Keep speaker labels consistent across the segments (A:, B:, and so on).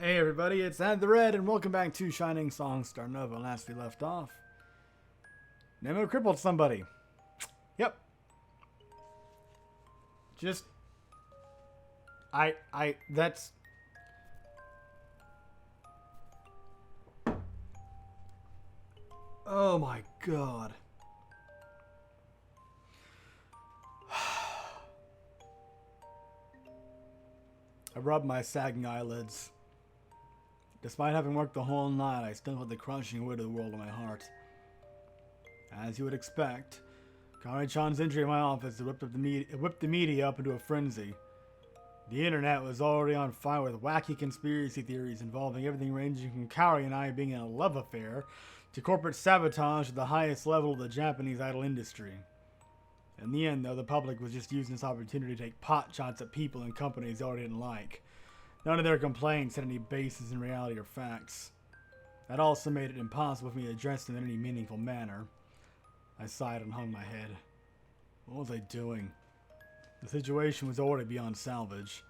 A: Hey everybody, it's Ad the Red, and welcome back to Shining Song Starnova. Last we left off, Nemo crippled somebody. Yep. Just... that's... Oh my god. I rubbed my sagging eyelids. Despite having worked the whole night, I still felt the crushing weight of the world in my heart. As you would expect, Kari-chan's entry in my office whipped the media up into a frenzy. The internet was already on fire with wacky conspiracy theories involving everything ranging from Kari and I being in a love affair to corporate sabotage at the highest level of the Japanese idol industry. In the end, though, the public was just using this opportunity to take pot shots at people and companies they already didn't like. None of their complaints had any basis in reality or facts. That also made it impossible for me to address them in any meaningful manner. I sighed and hung my head. What was I doing? The situation was already beyond salvage.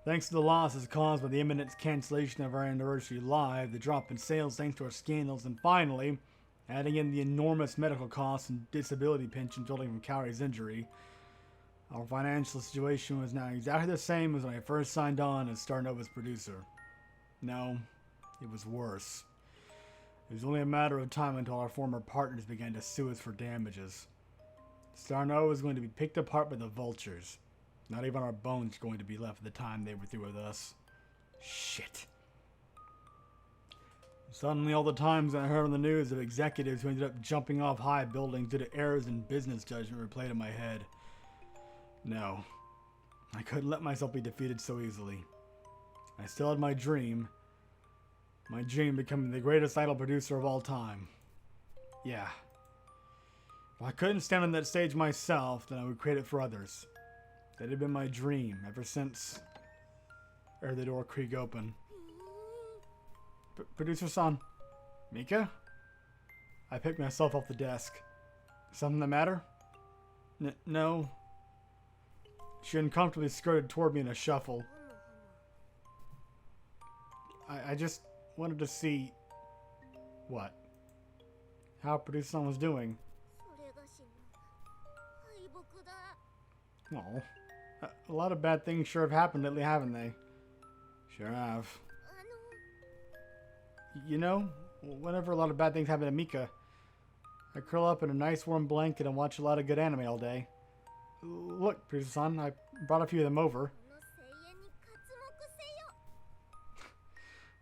A: Thanks to the losses caused by the imminent cancellation of our anniversary live, the drop in sales thanks to our scandals, and finally, adding in the enormous medical costs and disability pension resulting from Kari's injury, our financial situation was now exactly the same as when I first signed on as Starnova's producer. No, it was worse. It was only a matter of time until our former partners began to sue us for damages. Starnova was going to be picked apart by the vultures. Not even our bones were going to be left at the time they were through with us. Shit. Suddenly, all the times I heard on the news of executives who ended up jumping off high buildings due to errors in business judgment replayed in my head. No, I couldn't let myself be defeated so easily. I still had my dream. My dream becoming the greatest idol producer of all time. Yeah. If I couldn't stand on that stage myself, then I would create it for others. That had been my dream ever since... the door creaked open. Producer-san. Mika? I picked myself off the desk. Something the matter? No. She uncomfortably skirted toward me in a shuffle. I just wanted to see... What? How Producer-san was doing. Oh. A lot of bad things sure have happened lately, haven't they? Sure have. You know, whenever a lot of bad things happen to Mika, I curl up in a nice warm blanket and watch a lot of good anime all day. Look, Producer-san, I brought a few of them over.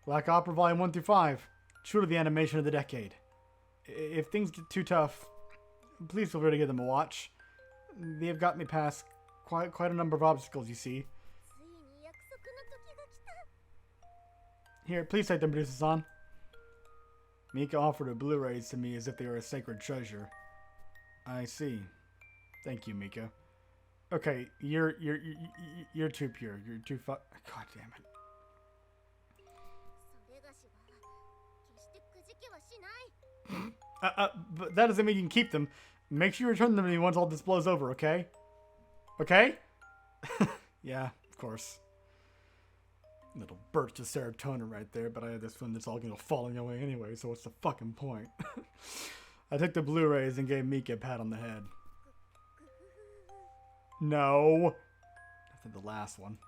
A: Black Opera Volume 1 through 5. Truly the animation of the decade. If things get too tough, please feel free to give them a watch. They have got me past quite a number of obstacles, you see. Here, please take them, Producer-san. Mika offered her Blu-rays to me as if they were a sacred treasure. I see. Thank you, Mika. Okay, you're too pure. You're too God damn it. But that doesn't mean you can keep them. Make sure you return them to me once all this blows over, okay? Okay? Yeah, of course. Little burst of serotonin right there, but I had this one that's all gonna falling away anyway, so what's the fucking point? I took the Blu-rays and gave Mika a pat on the head. No. After the last one.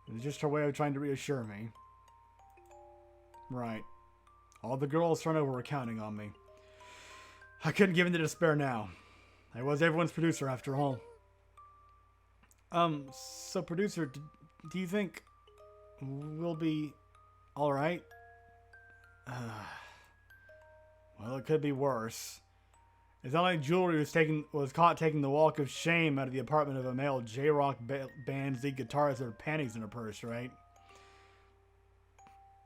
A: It was just her way of trying to reassure me. Right. All the girls Starnova were counting on me. I couldn't give in to despair now. I was everyone's producer after all. So producer, do you think we'll be alright? Well, it could be worse. It's not like jewelry was caught taking the walk of shame out of the apartment of a male J-rock band's lead guitarist with her panties in her purse, right?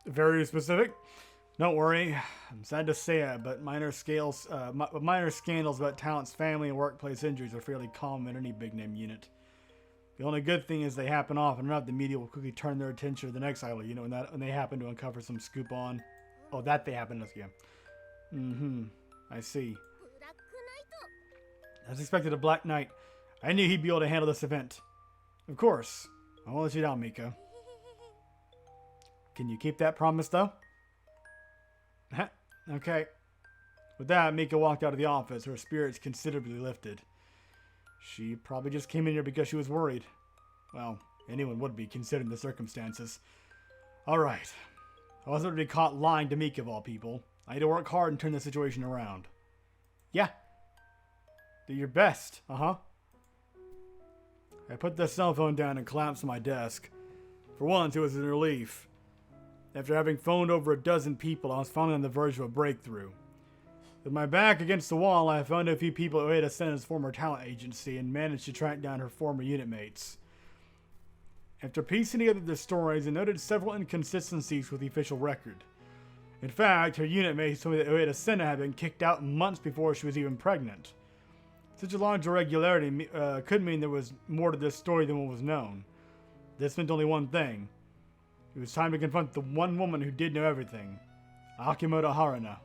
A: Very specific. Don't worry. I'm sad to say it, but minor scandals about talent's family and workplace injuries are fairly common in any big-name unit. The only good thing is they happen often enough. The media will quickly turn their attention to the next idol. You know, when they happen to uncover some scoop on. Oh, that they happen to. Yeah. I see. As expected, a Black Knight. I knew he'd be able to handle this event. Of course. I won't let you down, Mika. Can you keep that promise, though? Okay. With that, Mika walked out of the office, her spirits considerably lifted. She probably just came in here because she was worried. Well, anyone would be, considering the circumstances. Alright. I wasn't already caught lying to Mika, of all people. I need to work hard and turn the situation around. Yeah. Do your best. Uh-huh. I put the cell phone down and collapsed on my desk. For once, it was a relief. After having phoned over a dozen people, I was finally on the verge of a breakthrough. With my back against the wall, I found a few people who had Asena's former talent agency and managed to track down her former unit mates. After piecing together the stories, I noted several inconsistencies with the official record. In fact, her unit mates told me that Asena had been kicked out months before she was even pregnant. Such a large irregularity could mean there was more to this story than what was known. This meant only one thing. It was time to confront the one woman who did know everything, Akimoto Haruna.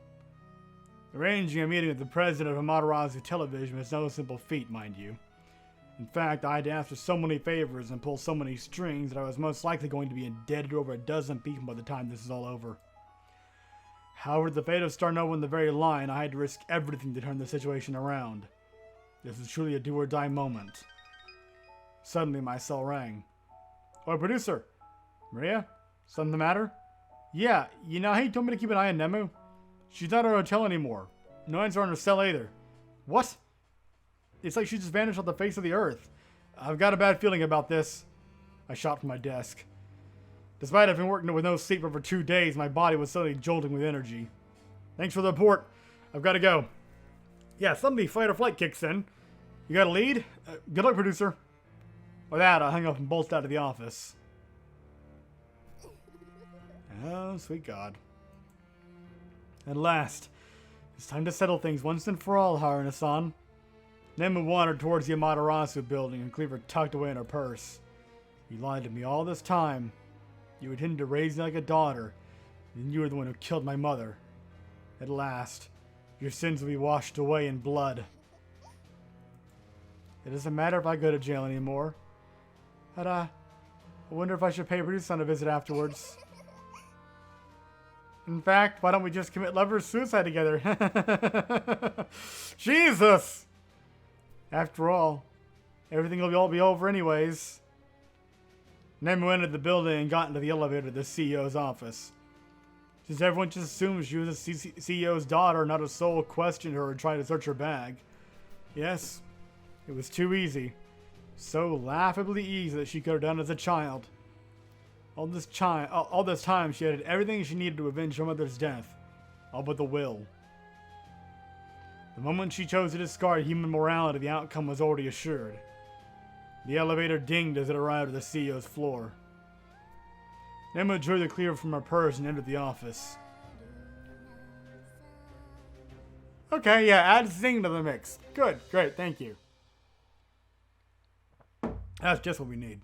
A: Arranging a meeting with the president of Amaterasu Television was no simple feat, mind you. In fact, I had to ask for so many favors and pull so many strings that I was most likely going to be indebted to over a dozen people by the time this is all over. However, the fate of Starnova in the very line, I had to risk everything to turn the situation around. This was truly a do-or-die moment. Suddenly, my cell rang. "Oh, producer! Maria? Something the matter?" "Yeah, you know how you told me to keep an eye on Nemu? She's not at our hotel anymore. No answer on her cell either." "What?" "It's like she just vanished off the face of the earth. I've got a bad feeling about this." I shot from my desk. Despite having worked with no sleep for over 2 days, my body was suddenly jolting with energy. "Thanks for the report. I've got to go." Yeah, suddenly fight or flight kicks in. "You got a lead? Good luck, producer." With that, I hung up and bolted out of the office. Oh, sweet God. At last, it's time to settle things once and for all, Haruna-san. Nemu wandered towards the Amaterasu building and Cleaver tucked away in her purse. "You lied to me all this time. You intended to raise me like a daughter, and you were the one who killed my mother. At last, your sins will be washed away in blood. It doesn't matter if I go to jail anymore. But, I wonder if I should pay Producer a visit afterwards. In fact, why don't we just commit lovers' suicide together?" Jesus! After all, everything will all be over anyways. Nemu entered the building and got into the elevator to the CEO's office. Since everyone just assumed she was the CEO's daughter, not a soul questioned her or tried to search her bag. Yes, it was too easy. So laughably easy that she could have done as a child. All this time, she had everything she needed to avenge her mother's death, all but the will. The moment she chose to discard human morality, the outcome was already assured. The elevator dinged as it arrived at the CEO's floor. Nemu drew the cleaver from her purse and entered the office. Okay, yeah, add Zing to the mix. Good, great, thank you. That's just what we need.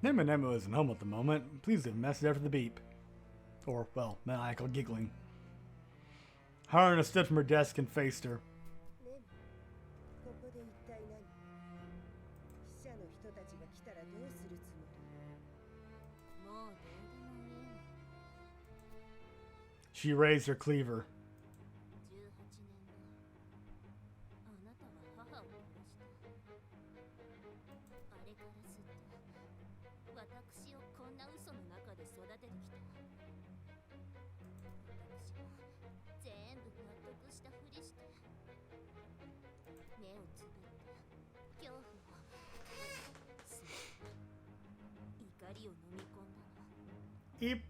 A: Nemu isn't home at the moment. Please leave a message after the beep. Or, well, maniacal giggling. Haruna stood from her desk and faced her. She raised her cleaver. Eep.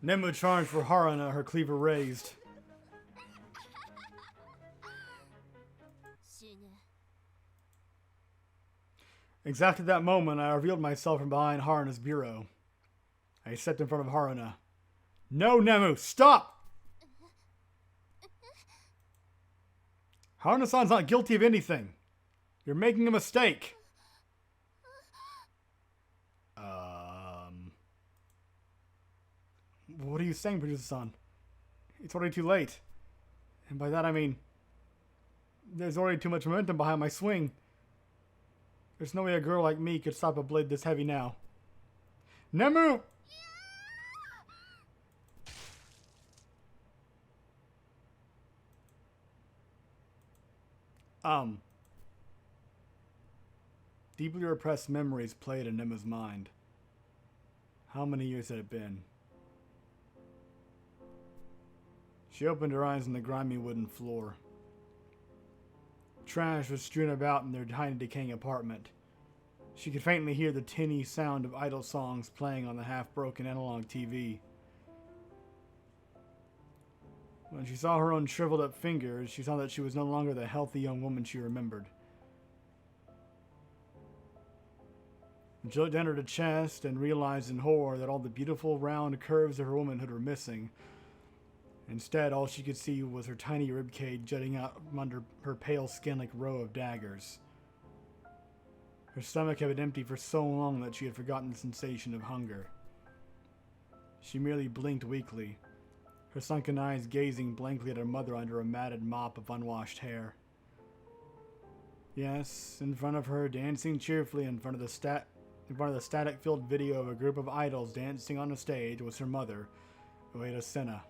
A: Nemu charged for Haruna, her cleaver raised. Exactly at that moment, I revealed myself from behind Haruna's bureau. I stepped in front of Haruna. No, Nemu, stop! Haruna-san's not guilty of anything. You're making a mistake. What are you saying, Producer-san? It's already too late. And by that I mean, there's already too much momentum behind my swing. There's no way a girl like me could stop a blade this heavy now. Nemu! Deeply repressed memories played in Nemu's mind. How many years had it been? She opened her eyes on the grimy wooden floor. Trash was strewn about in their tiny decaying apartment. She could faintly hear the tinny sound of idle songs playing on the half-broken analog TV. When she saw her own shriveled-up fingers, she saw that she was no longer the healthy young woman she remembered. She looked down at her chest and realized in horror that all the beautiful round curves of her womanhood were missing. Instead, all she could see was her tiny ribcage jutting out from under her pale skin like a row of daggers. Her stomach had been empty for so long that she had forgotten the sensation of hunger. She merely blinked weakly, her sunken eyes gazing blankly at her mother under a matted mop of unwashed hair. Yes, in front of her, dancing cheerfully in front of the static-filled video of a group of idols dancing on a stage, was her mother, Ueda Senna.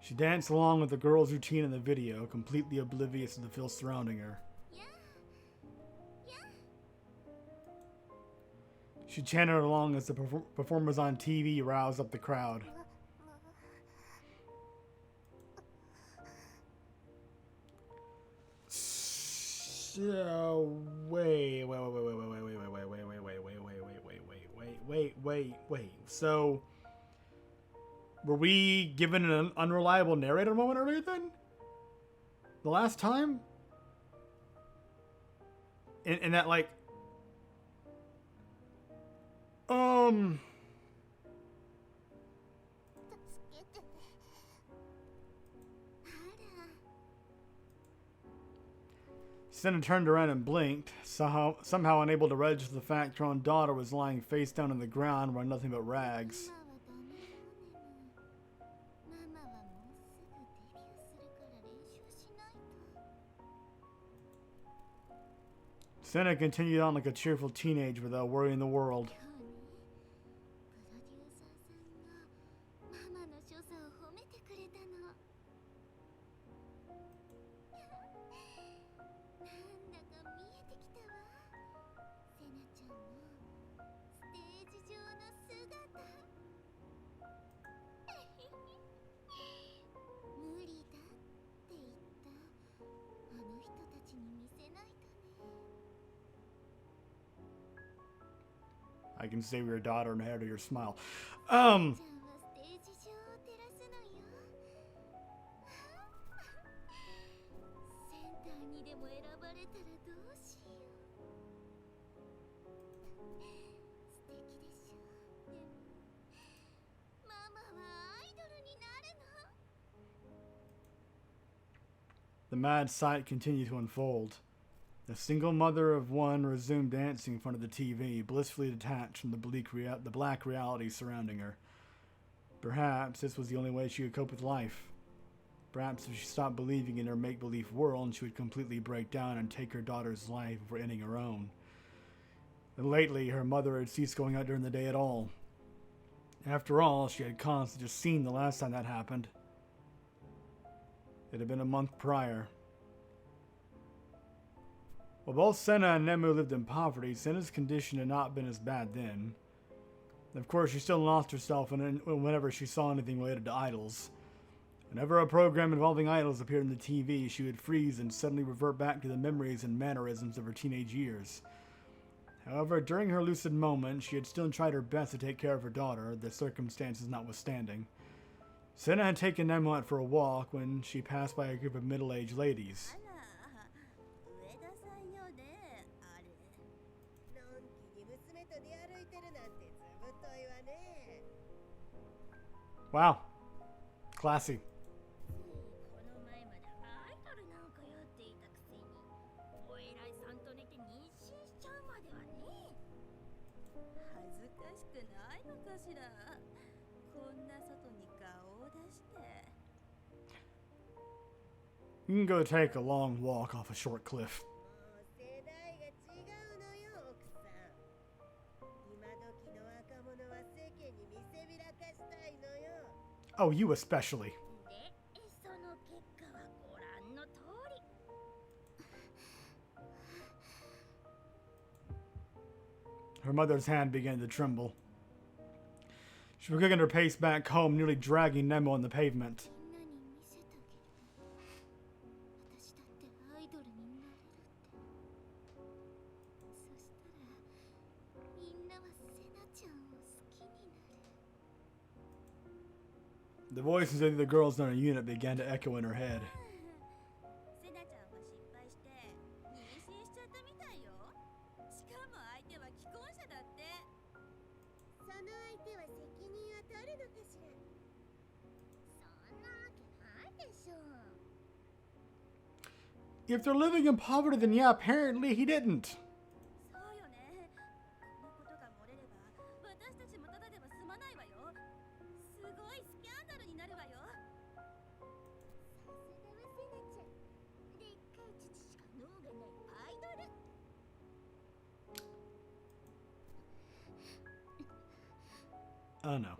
A: She danced along with the girl's routine in the video, completely oblivious of the filth surrounding her. She chanted along as the performers on TV roused up the crowd. So, wait. So, were we given an unreliable narrator moment earlier then? The last time? In that, like... Senna turned around and blinked, somehow unable to register the fact her own daughter was lying face down on the ground wearing nothing but rags. Senna continued on like a cheerful teenager without worrying the world. I can save your daughter and head of your smile. The mad sight continued to unfold. The single mother of one resumed dancing in front of the TV, blissfully detached from the black reality surrounding her. Perhaps this was the only way she could cope with life. Perhaps if she stopped believing in her make-believe world, she would completely break down and take her daughter's life before ending her own. And lately, her mother had ceased going out during the day at all. After all, she had constantly just seen the last time that happened. It had been a month prior. While both Senna and Nemu lived in poverty, Senna's condition had not been as bad then. Of course, she still lost herself whenever she saw anything related to idols. Whenever a program involving idols appeared on the TV, she would freeze and suddenly revert back to the memories and mannerisms of her teenage years. However, during her lucid moment, she had still tried her best to take care of her daughter, the circumstances notwithstanding. Senna had taken Nemo out for a walk when she passed by a group of middle-aged ladies. Wow. Classy. You can go take a long walk off a short cliff. Oh, you especially. Her mother's hand began to tremble. She began her pace back home, nearly dragging Nemo on the pavement. The voices of the girls in her unit began to echo in her head. If they're living in poverty, then yeah, apparently he didn't. Oh no.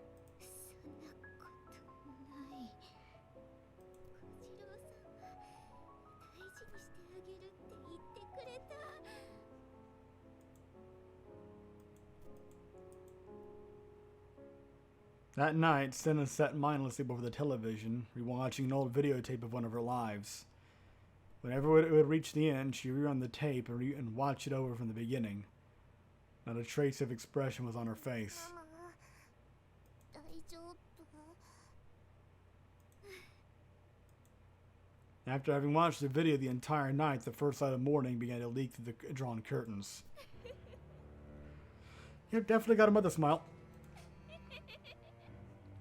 A: That night, Senna sat mindlessly before the television, rewatching an old videotape of one of her lives. Whenever it would reach the end, she rerun the tape and watched it over from the beginning. Not a trace of expression was on her face. After having watched the video the entire night, the first light of morning began to leak through the drawn curtains. Yep, definitely got a mother smile.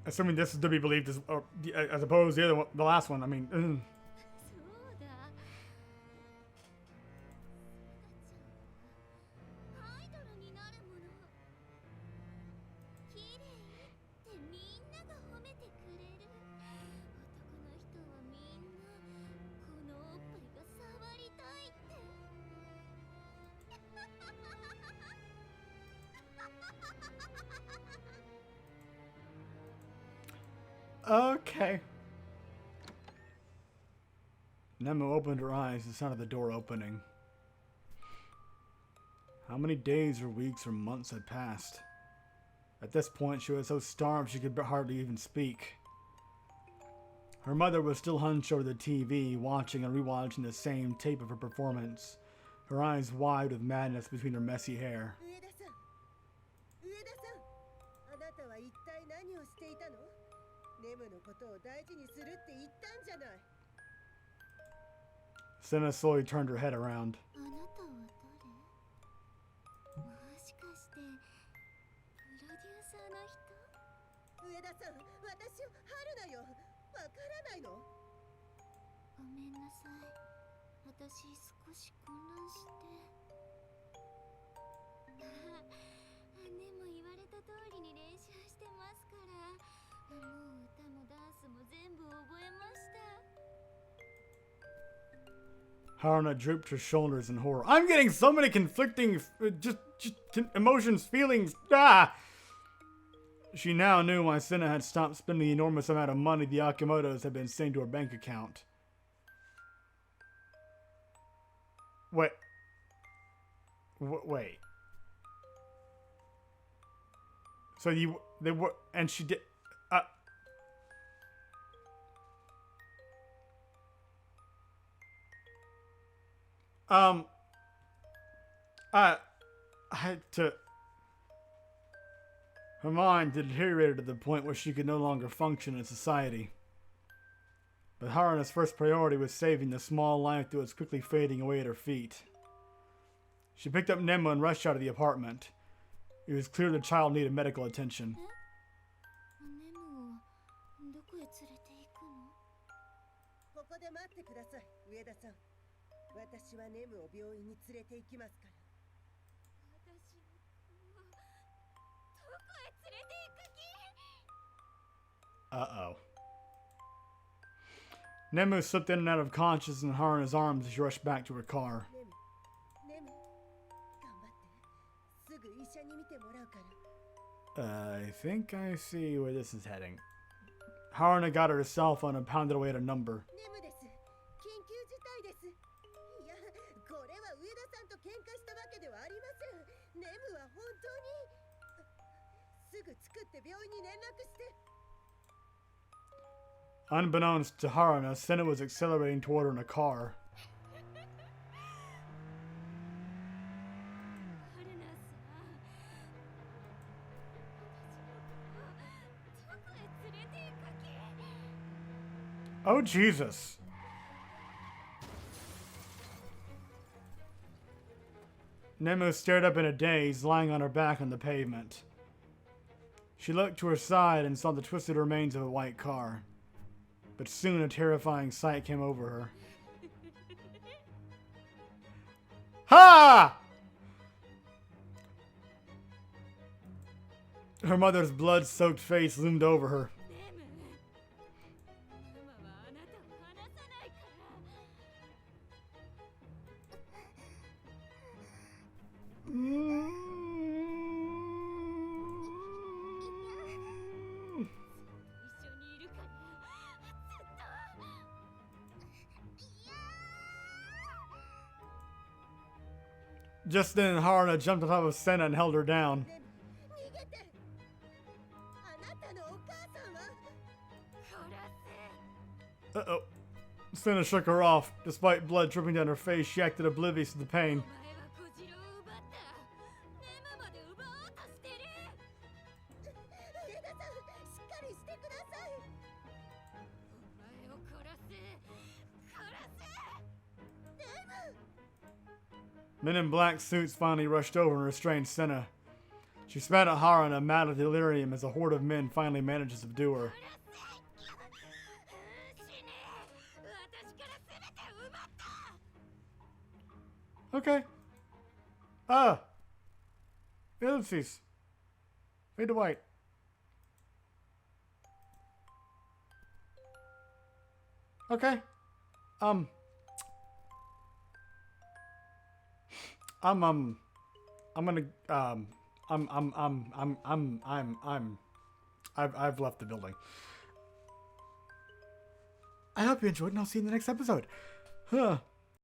A: Assuming this is to be believed as opposed to the last one. I mean, okay. Nemo opened her eyes to the sound of the door opening. How many days or weeks or months had passed? At this point, she was so starved she could hardly even speak. Her mother was still hunched over the TV, watching and rewatching the same tape of her performance, her eyes wide with madness between her messy hair. Senna slowly turned her head around. Haruna drooped her shoulders in horror. I'm getting so many conflicting just emotions, feelings. Ah! She now knew why Senna had stopped spending the enormous amount of money the Akimotos had been sending to her bank account. Wait. Wait. So they were, and she did. I had to... Her mind deteriorated to the point where she could no longer function in society. But Haruna's first priority was saving the small life that was quickly fading away at her feet. She picked up Nemu and rushed out of the apartment. It was clear the child needed medical attention.
B: 私はネムを病院に連れて行きますから。どこへ連れて行く気?
A: Uh-oh. Nemu slipped in and out of consciousness in Haruna's arms as she rushed back to her car. I think I see where this is heading. Haruna got her cell phone and pounded away at a number. Unbeknownst to Haruna, Senna was accelerating toward her in a car. Oh, Jesus. Nemu stared up in a daze, lying on her back on the pavement. She looked to her side and saw the twisted remains of a white car. But soon a terrifying sight came over her. Ha! Her mother's blood-soaked face loomed over her. Just then, Haruna jumped on top of Senna and held her down. Uh-oh. Senna shook her off. Despite blood dripping down her face, she acted oblivious to the pain. Men in black suits finally rushed over and restrained Senna. She spat at Haruna, mad with delirium, as a horde of men finally managed to subdue her. Okay. Ellipses. Fade to white. Okay. I've left the building. I hope you enjoyed and I'll see you in the next episode. Huh.